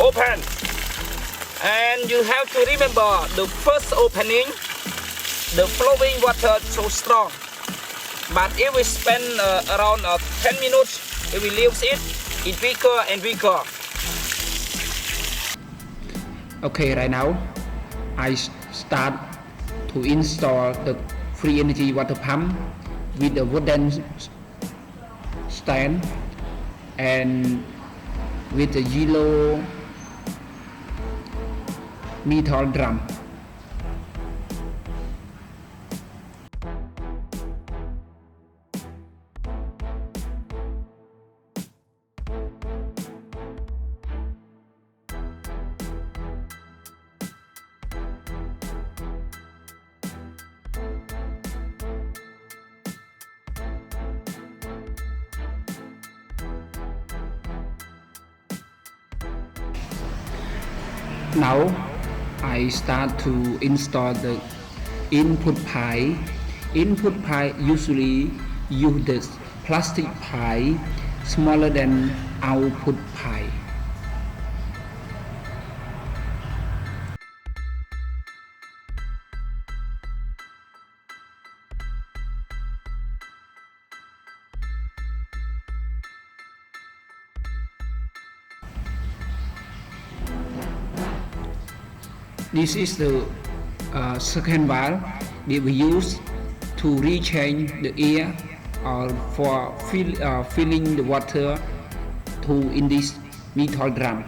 open. And you have to remember the first opening, the flowing water so strong. But if we spend around 10 minutes, if we leave it weaker and weaker. Okay, right now I start to install the free energy water pump with a wooden stand and with a yellow metal drum. Now I start to install the input pipe. Input pipe usually use the plastic pipe smaller than output pipe. This is the second valve that we use to rechange the air or for filling the water to in this metal drum.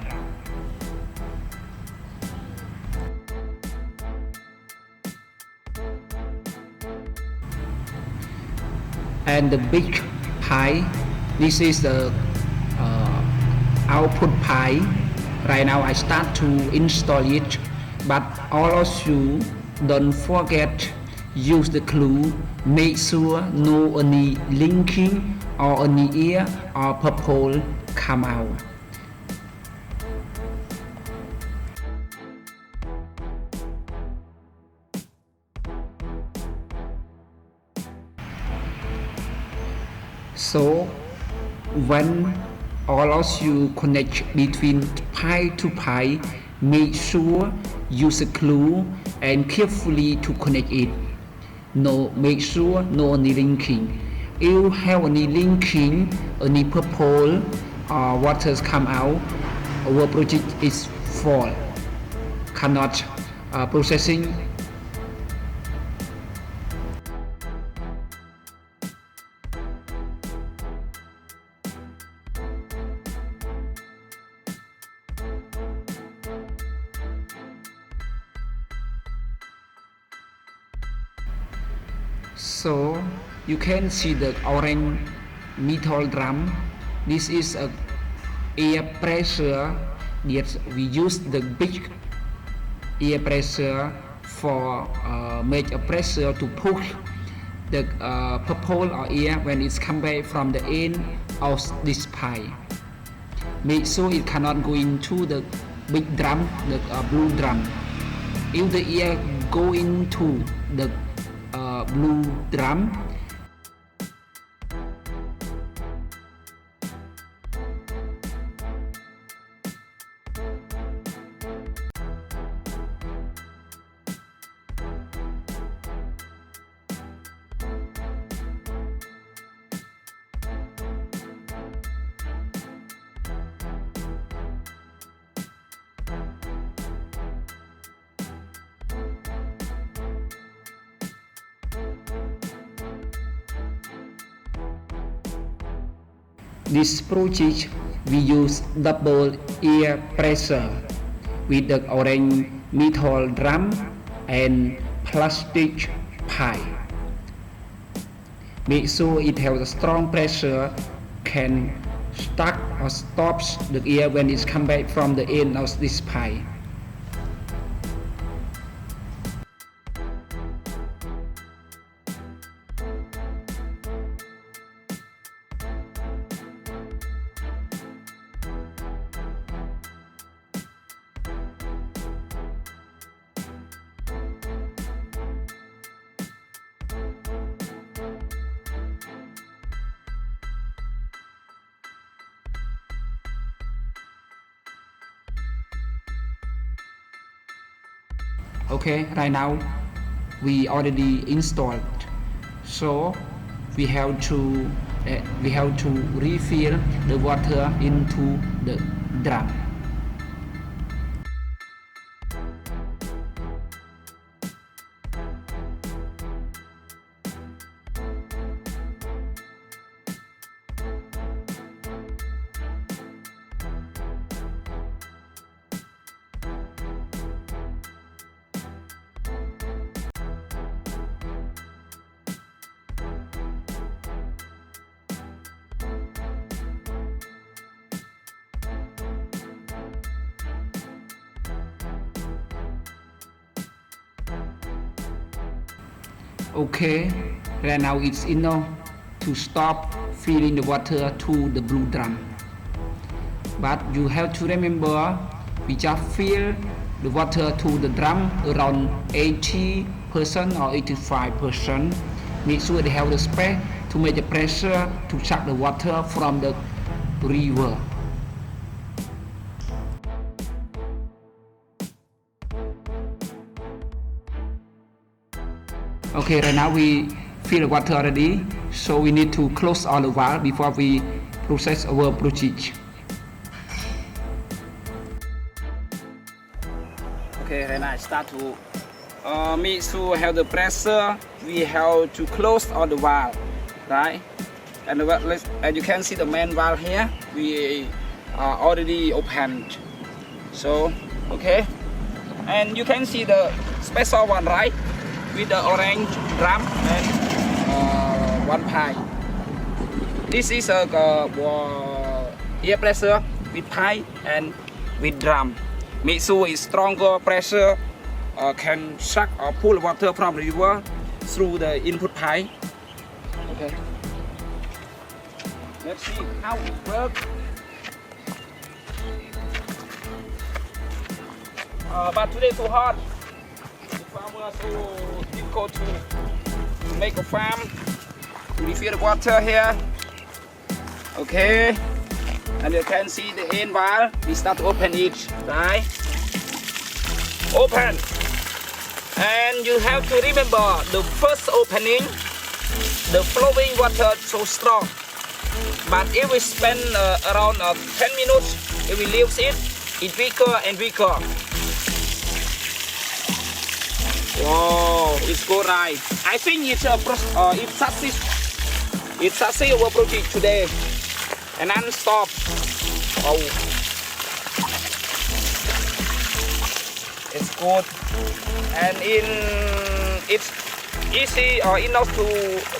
And the big pipe, this is the output pipe. Right now I start to install it, but all of you don't forget use the glue. Make sure no any linking or any air or purple come out. So when all of you connect between pipe to pipe, make sure use a glue and carefully to connect it. No, make sure no any linking. If you have any linking, any purple or waters come out, our project is fault. Cannot processing. So you can see the orange metal drum. This is a air pressure that we use the big air pressure for make a pressure to push the purple or air when it's come back from the end of this pipe. Make sure it cannot go into the big drum, the blue drum. If the air go into the blue drum, this project we use double air pressure with the orange metal drum and plastic pipe. Make sure it has a strong pressure, can start or stops the air when it's come back from the end of this pipe. Okay, right now we already installed, so we have to refill the water into the drum. Okay, right now it's enough to stop filling the water to the blue drum. But you have to remember, we just fill the water to the drum around 80% or 85%. Make sure they have the space to make the pressure to suck the water from the river. Okay, right now we fill the water already, so we need to close all the valve before we process our project. Okay, then I start to make sure have the pressure. We have to close all the valve, right? And as you can see the main valve here, we are already opened. So, okay, and you can see the special one, right? With the orange drum and one pipe. This is a air pressure with pipe and with drum. Make sure it's stronger pressure can suck or pull water from the river through the input pipe. Okay. Let's see how it works. But today too hot. The farmer so difficult to make a farm. Refill the water here. Okay. And you can see the end valve. We start to open it, right? Open. And you have to remember the first opening, the flowing water so strong. But if we spend around 10 minutes, if we leave it, it's weaker and weaker. Wow, it's good, right? I think it's success. It's success our project today. And non-stop. Oh, it's good, and it's easy or enough to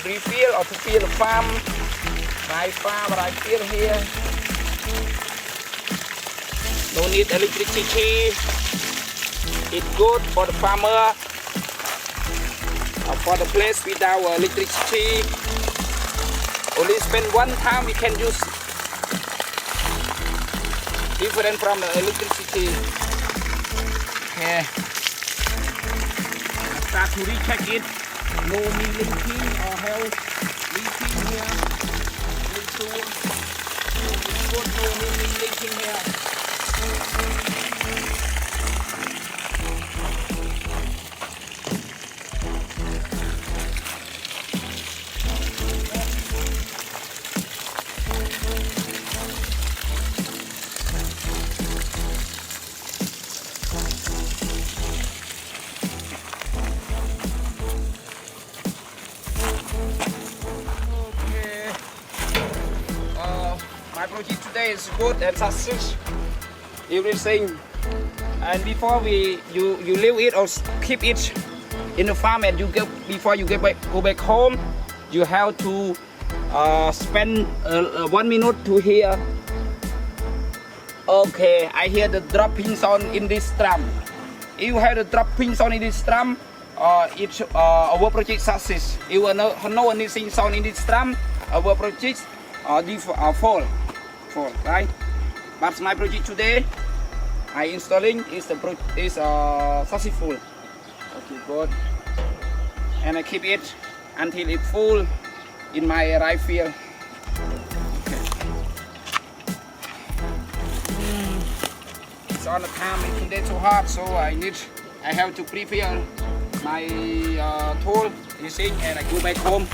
refill or to fill the farm. My farm, right field here. No need electricity. It's good for the farmer. For the place without electricity. Only spend one time we can use. Different from the electricity. Okay. Start to recheck it. No me leaking or hell leaking here. Make sure it's good. No me leaking here. My project today is good and success. Everything. And before you leave it or keep it in the farm, and before you go back home, you have to spend 1 minute to hear. Okay, I hear the dropping sound in this drum. If you have the dropping sound in this drum, it's our project success. If you no anything sound in this drum, our project fall, right? But my project today, I installing is successful. Okay, good. And I keep it until it full in my right field. Okay. It's on the time. It's today too hot, so I I have to prepare my tool, you see, and I go back home.